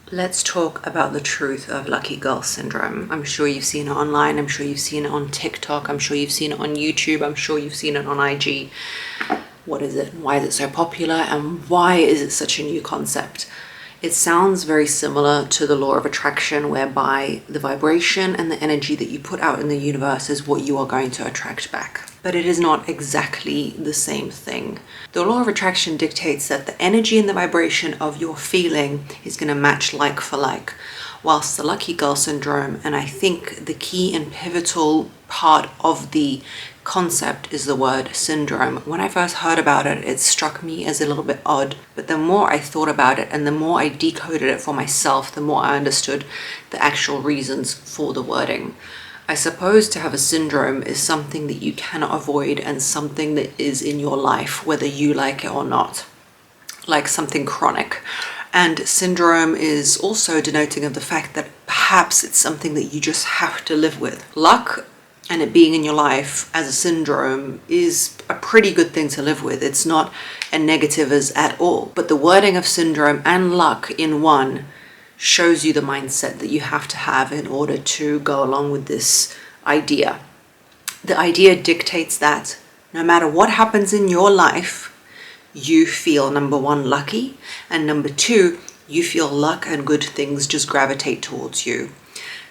Let's talk about the truth of lucky girl syndrome. I'm sure you've seen it online. I'm sure you've seen it on TikTok. I'm sure you've seen it on YouTube. I'm sure you've seen it on IG. What is it? Why is it so popular? And why is it such a new concept? It sounds very similar to the law of attraction, whereby the vibration and the energy that you put out in the universe is what you are going to attract back. But it is not exactly the same thing. The law of attraction dictates that the energy and the vibration of your feeling is going to match like for like. Whilst the lucky girl syndrome, and I think the key and pivotal part of the concept is the word syndrome. When I first heard about it, it struck me as a little bit odd, but the more I thought about it and the more I decoded it for myself, the more I understood the actual reasons for the wording. I suppose to have a syndrome is something that you cannot avoid and something that is in your life, whether you like it or not, like something chronic. And syndrome is also denoting of the fact that perhaps it's something that you just have to live with. Luck and it being in your life as a syndrome is a pretty good thing to live with. It's not a negative as at all. But the wording of syndrome and luck in one shows you the mindset that you have to have in order to go along with this idea. The idea dictates that no matter what happens in your life, you feel, number one, lucky, and number two, you feel luck and good things just gravitate towards you.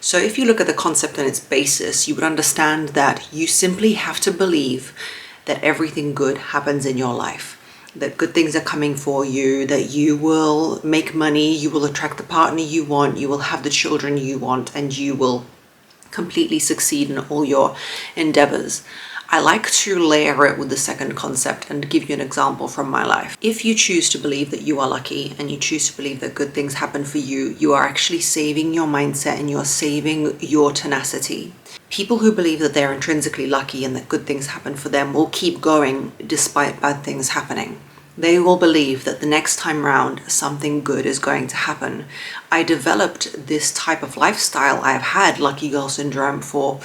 So if you look at the concept on its basis, you would understand that you simply have to believe that everything good happens in your life, that good things are coming for you, that you will make money, you will attract the partner you want, you will have the children you want, and you will completely succeed in all your endeavors. I like to layer it with the second concept and give you an example from my life. If you choose to believe that you are lucky and you choose to believe that good things happen for you, you are actually saving your mindset and you're saving your tenacity. People who believe that they're intrinsically lucky and that good things happen for them will keep going despite bad things happening. They will believe that the next time round something good is going to happen. I developed this type of lifestyle. I have had lucky girl syndrome for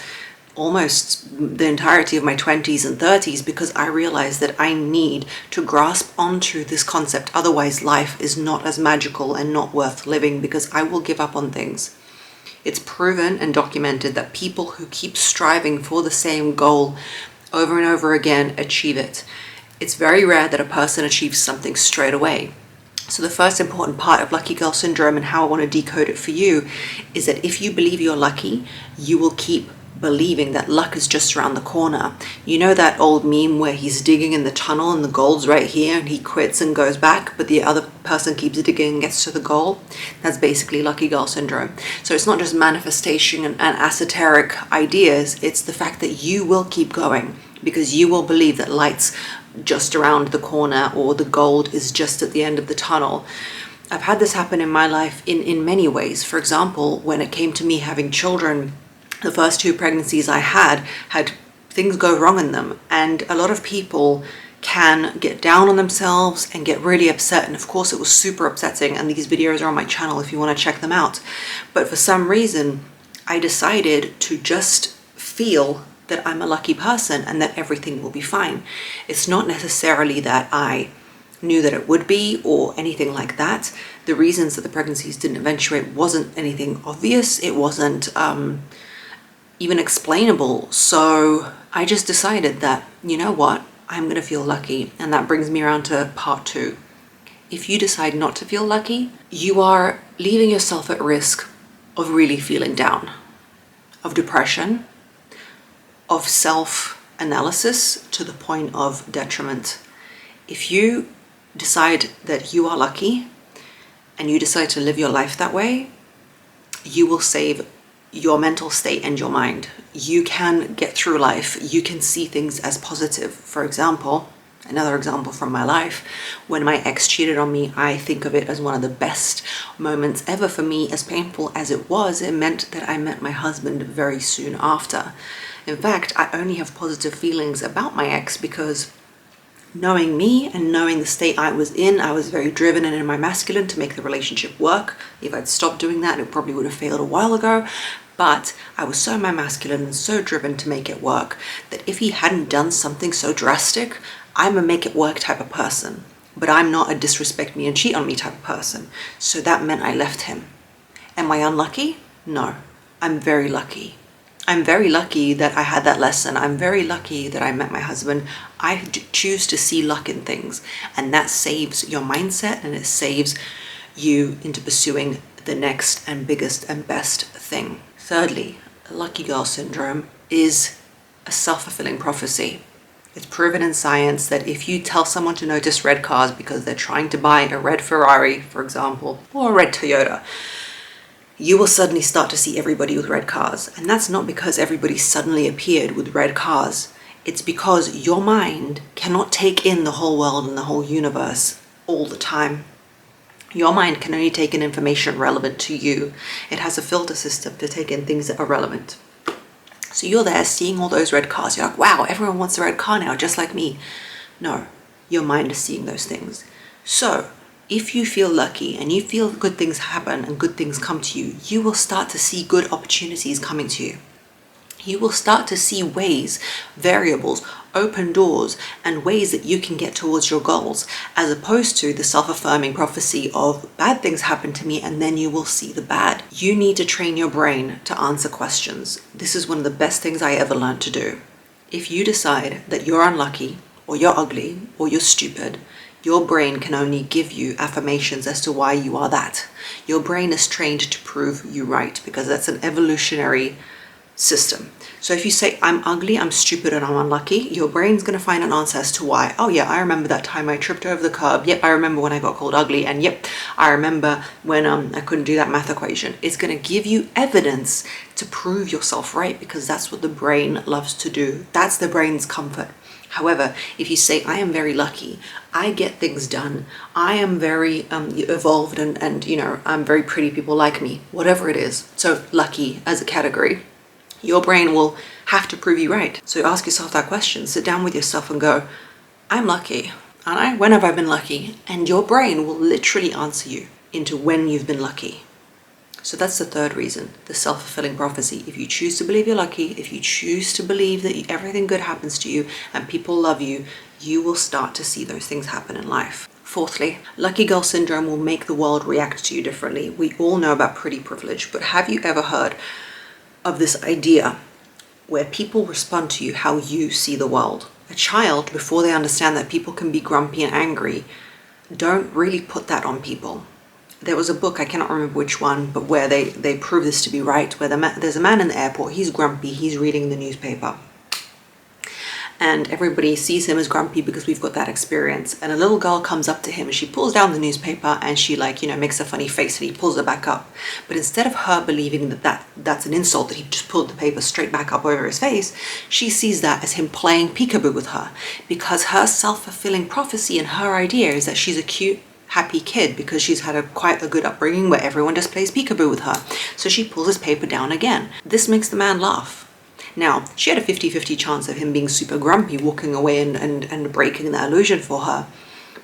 almost the entirety of my 20s and 30s because I realized that I need to grasp onto this concept. Otherwise, life is not as magical and not worth living because I will give up on things. It's proven and documented that people who keep striving for the same goal over and over again achieve it. It's very rare that a person achieves something straight away. So the first important part of lucky girl syndrome and how I want to decode it for you is that if you believe you're lucky, you will keep believing that luck is just around the corner. You know that old meme where he's digging in the tunnel and the gold's right here and he quits and goes back, but the other person keeps digging and gets to the goal? That's basically lucky girl syndrome. So it's not just manifestation and esoteric ideas, it's the fact that you will keep going because you will believe that light's just around the corner or the gold is just at the end of the tunnel. I've had this happen in my life in many ways. For example, when it came to me having children, the first two pregnancies I had things go wrong in them. And a lot of people can get down on themselves and get really upset. And of course it was super upsetting. And these videos are on my channel if you want to check them out. But for some reason, I decided to just feel that I'm a lucky person and that everything will be fine. It's not necessarily that I knew that it would be or anything like that. The reasons that the pregnancies didn't eventuate wasn't anything obvious. It wasn't even explainable. So I just decided that, you know what, I'm gonna feel lucky. And that brings me around to part two. If you decide not to feel lucky, you are leaving yourself at risk of really feeling down, of depression, of self-analysis to the point of detriment. If you decide that you are lucky and you decide to live your life that way, you will save your mental state and your mind. You can get through life. You can see things as positive. For example, another example from my life, when my ex cheated on me, I think of it as one of the best moments ever for me. As painful as it was, it meant that I met my husband very soon after. In fact, I only have positive feelings about my ex because knowing me and knowing the state I was in, I was very driven and in my masculine to make the relationship work. If I'd stopped doing that, it probably would have failed a while ago. But I was so in my masculine and so driven to make it work that if he hadn't done something so drastic, I'm a make it work type of person. But I'm not a disrespect me and cheat on me type of person. So that meant I left him. Am I unlucky? No, I'm very lucky. I'm very lucky that I had that lesson. I'm very lucky that I met my husband. I choose to see luck in things, and that saves your mindset, and it saves you into pursuing the next and biggest and best thing. Thirdly, lucky girl syndrome is a self-fulfilling prophecy. It's proven in science that if you tell someone to notice red cars because they're trying to buy a red Ferrari, for example, or a red Toyota, you will suddenly start to see everybody with red cars. And that's not because everybody suddenly appeared with red cars. It's because your mind cannot take in the whole world and the whole universe all the time. Your mind can only take in information relevant to you. It has a filter system to take in things that are relevant. So you're there seeing all those red cars. You're like, wow, everyone wants a red car now, just like me. No, your mind is seeing those things. So if you feel lucky and you feel good things happen and good things come to you, you will start to see good opportunities coming to you. You will start to see ways, variables, open doors, and ways that you can get towards your goals, as opposed to the self-affirming prophecy of bad things happen to me and then you will see the bad. You need to train your brain to answer questions. This is one of the best things I ever learned to do. If you decide that you're unlucky, or you're ugly, or you're stupid, your brain can only give you affirmations as to why you are that. Your brain is trained to prove you right, because that's an evolutionary system. So if you say, I'm ugly, I'm stupid, and I'm unlucky, your brain's going to find an answer as to why. Oh yeah, I remember that time I tripped over the curb. Yep, I remember when I got called ugly. And yep, I remember when I couldn't do that math equation. It's going to give you evidence to prove yourself right, because that's what the brain loves to do. That's the brain's comfort. However, if you say, I am very lucky, I get things done, I am very evolved, and you know, I'm very pretty, people like me, whatever it is. So lucky as a category, your brain will have to prove you right. So ask yourself that question, sit down with yourself and go, I'm lucky, aren't I? When have I been lucky? And your brain will literally answer you into when you've been lucky. So that's the third reason, the self-fulfilling prophecy. If you choose to believe you're lucky, if you choose to believe that everything good happens to you and people love you, you will start to see those things happen in life. Fourthly, lucky girl syndrome will make the world react to you differently. We all know about pretty privilege, but have you ever heard of this idea where people respond to you how you see the world? A child, before they understand that people can be grumpy and angry, don't really put that on people. There was a book, I cannot remember which one, but where they prove this to be right, where there's a man in the airport, he's grumpy, he's reading the newspaper. And everybody sees him as grumpy because we've got that experience. And a little girl comes up to him and she pulls down the newspaper and she makes a funny face and he pulls it back up. But instead of her believing that's an insult, that he just pulled the paper straight back up over his face, she sees that as him playing peekaboo with her, because her self-fulfilling prophecy and her idea is that she's a cute, happy kid because she's had quite a good upbringing where everyone just plays peekaboo with her. So she pulls his paper down again. This makes the man laugh. Now, she had a 50-50 chance of him being super grumpy, walking away and breaking the illusion for her.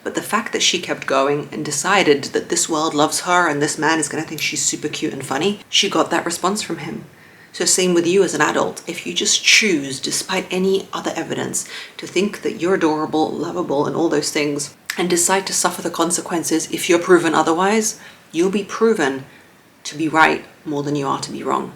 But the fact that she kept going and decided that this world loves her and this man is going to think she's super cute and funny, she got that response from him. So same with you as an adult. If you just choose, despite any other evidence, to think that you're adorable, lovable, and all those things, and decide to suffer the consequences if you're proven otherwise, you'll be proven to be right more than you are to be wrong.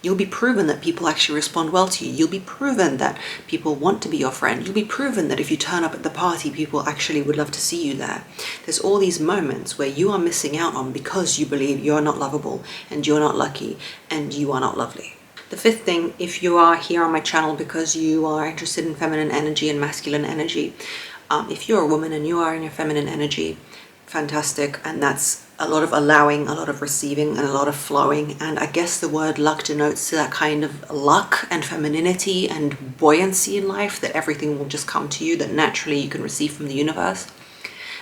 You'll be proven that people actually respond well to you. You'll be proven that people want to be your friend. You'll be proven that if you turn up at the party, people actually would love to see you there. There's all these moments where you are missing out on because you believe you're not lovable and you're not lucky and you are not lovely. The fifth thing, if you are here on my channel because you are interested in feminine energy and masculine energy, if you're a woman and you are in your feminine energy, fantastic. And that's a lot of allowing, a lot of receiving, and a lot of flowing. And I guess the word luck denotes that kind of luck and femininity and buoyancy in life, that everything will just come to you, that naturally you can receive from the universe.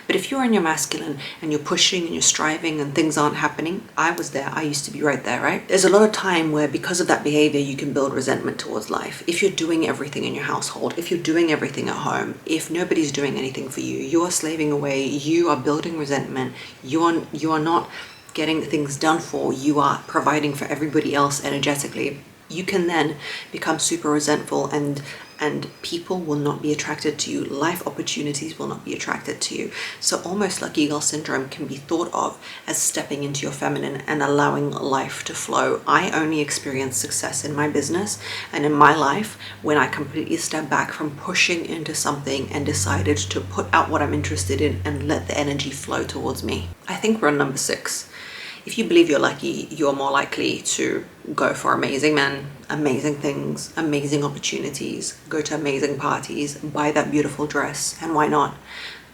But if you're in your masculine and you're pushing and you're striving and things aren't happening, I was there, I used to be right there, right? There's a lot of time where because of that behavior, you can build resentment towards life. If you're doing everything in your household, if you're doing everything at home, if nobody's doing anything for you, you are slaving away, you are building resentment, you are not getting things done for, you are providing for everybody else energetically. You can then become super resentful, and people will not be attracted to you. Life opportunities will not be attracted to you. So almost lucky girl syndrome can be thought of as stepping into your feminine and allowing life to flow. I only experienced success in my business and in my life when I completely stepped back from pushing into something and decided to put out what I'm interested in and let the energy flow towards me. I think we're on number 6. If you believe you're lucky, you're more likely to go for amazing men, amazing things, amazing opportunities, go to amazing parties, buy that beautiful dress, and why not?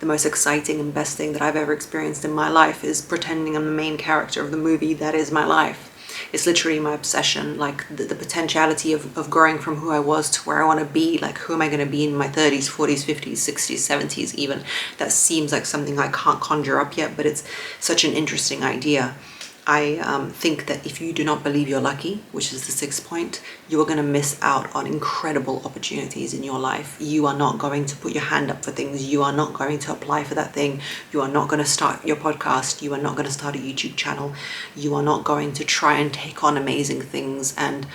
The most exciting and best thing that I've ever experienced in my life is pretending I'm the main character of the movie that is my life. It's literally my obsession, like the potentiality of growing from who I was to where I want to be, like who am I going to be in my 30s, 40s, 50s, 60s, 70s even. That seems like something I can't conjure up yet, but it's such an interesting idea. I think that if you do not believe you're lucky, which is the 6th point, you are going to miss out on incredible opportunities in your life. You are not going to put your hand up for things. You are not going to apply for that thing. You are not going to start your podcast. You are not going to start a YouTube channel. You are not going to try and take on amazing things and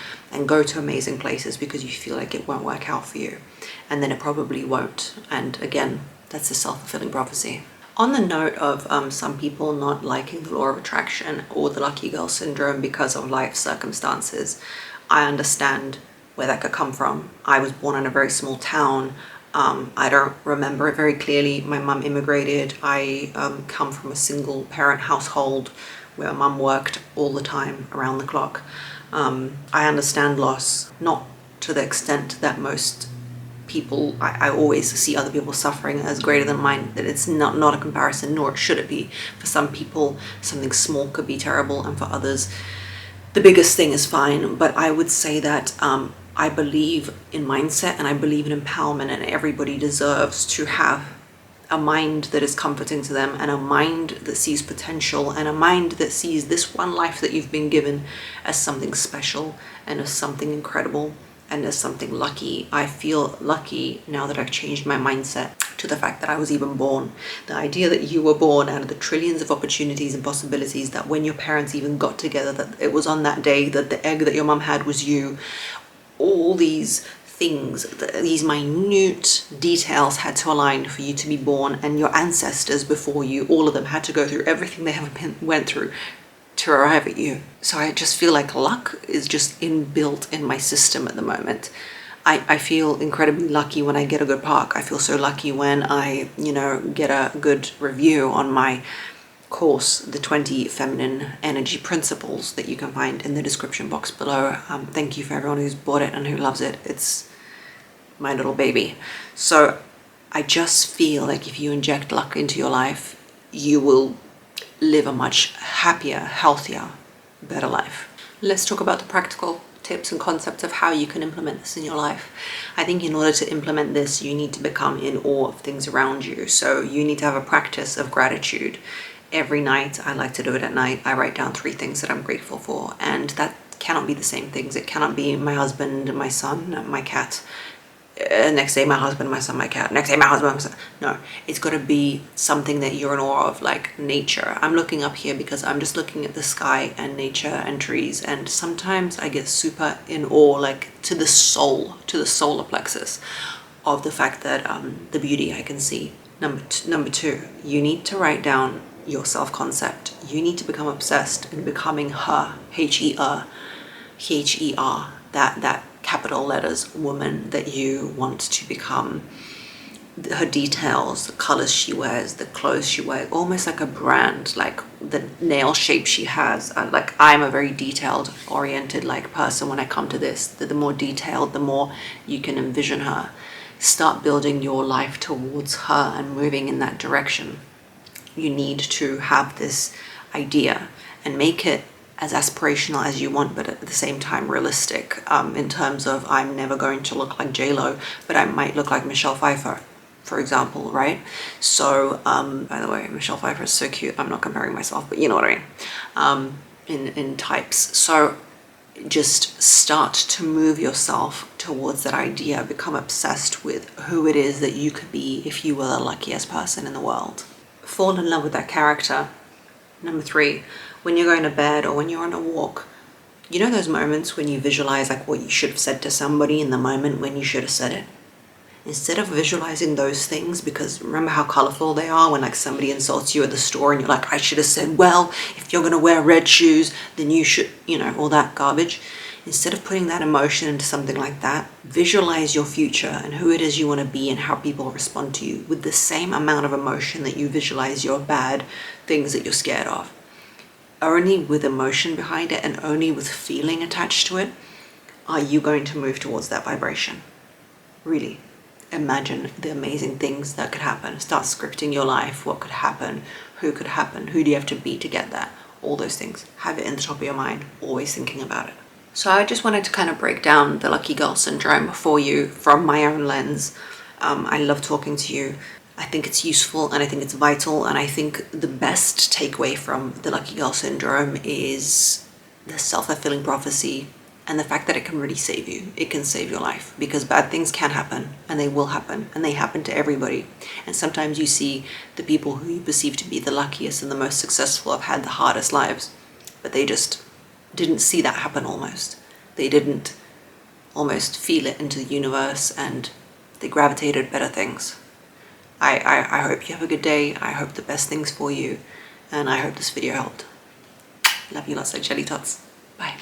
go to amazing places because you feel like it won't work out for you. And then it probably won't. And again, that's a self-fulfilling prophecy. On the note of some people not liking the law of attraction or the lucky girl syndrome because of life circumstances, I understand where that could come from. I was born in a very small town. I don't remember it very clearly. My mum immigrated. I come from a single parent household where mum worked all the time around the clock. I understand loss, not to the extent that most people, I always see other people suffering as greater than mine, that it's not a comparison, nor should it be. For some people, something small could be terrible, and for others, the biggest thing is fine. But I would say that I believe in mindset and I believe in empowerment, and everybody deserves to have a mind that is comforting to them, and a mind that sees potential, and a mind that sees this one life that you've been given as something special and as something incredible and as something lucky. I feel lucky now that I've changed my mindset to the fact that I was even born. The idea that you were born out of the trillions of opportunities and possibilities, that when your parents even got together, that it was on that day that the egg that your mum had was you. All these things, these minute details had to align for you to be born, and your ancestors before you, all of them had to go through everything they went through to arrive at you. So I just feel like luck is just inbuilt in my system at the moment. I feel incredibly lucky when I get a good park. I feel so lucky when I, get a good review on my course, the 20 feminine energy principles that you can find in the description box below. Thank you for everyone who's bought it and who loves it. It's my little baby. So I just feel like if you inject luck into your life, you will live a much happier, healthier, better life. Let's talk about the practical tips and concepts of how you can implement this in your life. I think in order to implement this, you need to become in awe of things around you. So you need to have a practice of gratitude. Every night, I like to do it at night, I write down 3 things that I'm grateful for. And that cannot be the same things. It cannot be my husband, my son, my cat. Next day my husband, my son, my cat. Next day my husband, my son. No, it's got to be something that you're in awe of, like nature. I'm looking up here because I'm just looking at the sky and nature and trees, and sometimes I get super in awe, like to the solar plexus of the fact that the beauty I can see. Number 2, you need to write down your self-concept. You need to become obsessed in becoming her, H-E-R, that capital letters woman that you want to become. Her details, the colors she wears, the clothes she wears, almost like a brand, like the nail shape she has. Like I'm a very detailed oriented person when I come to this. The more detailed, the more you can envision her. Start building your life towards her and moving in that direction. You need to have this idea and make it as aspirational as you want, but at the same time realistic, in terms of I'm never going to look like J-Lo, but I might look like Michelle Pfeiffer, for example, right? So, by the way, Michelle Pfeiffer is so cute. I'm not comparing myself, but you know what I mean, in types. So just start to move yourself towards that idea. Become obsessed with who it is that you could be if you were the luckiest person in the world. Fall in love with that character. Number 3, when you're going to bed or when you're on a walk, You know those moments when you visualize like what you should have said to somebody in the moment when you should have said it? Instead of visualizing those things, because remember how colorful they are when like somebody insults you at the store and you're like, I should have said, well, if you're going to wear red shoes, then you should, you know, all that garbage. Instead of putting that emotion into something like that, visualize your future and who it is you want to be and how people respond to you with the same amount of emotion that you visualize your bad things that you're scared of. Only with emotion behind it and only with feeling attached to it are you going to move towards that vibration. Really. Imagine the amazing things that could happen. Start scripting your life. What could happen? Who could happen? Who do you have to be to get that? All those things. Have it in the top of your mind. Always thinking about it. So I just wanted to kind of break down the lucky girl syndrome for you from my own lens. I love talking to you. I think it's useful and I think it's vital. And I think the best takeaway from the lucky girl syndrome is the self-fulfilling prophecy and the fact that it can really save you. It can save your life because bad things can happen and they will happen and they happen to everybody. And sometimes you see the people who you perceive to be the luckiest and the most successful have had the hardest lives, but they just didn't see that happen almost. They didn't almost feel it into the universe and they gravitated better things. I hope you have a good day. I hope the best things for you and I hope this video helped. Love you lots like jelly tots. Bye.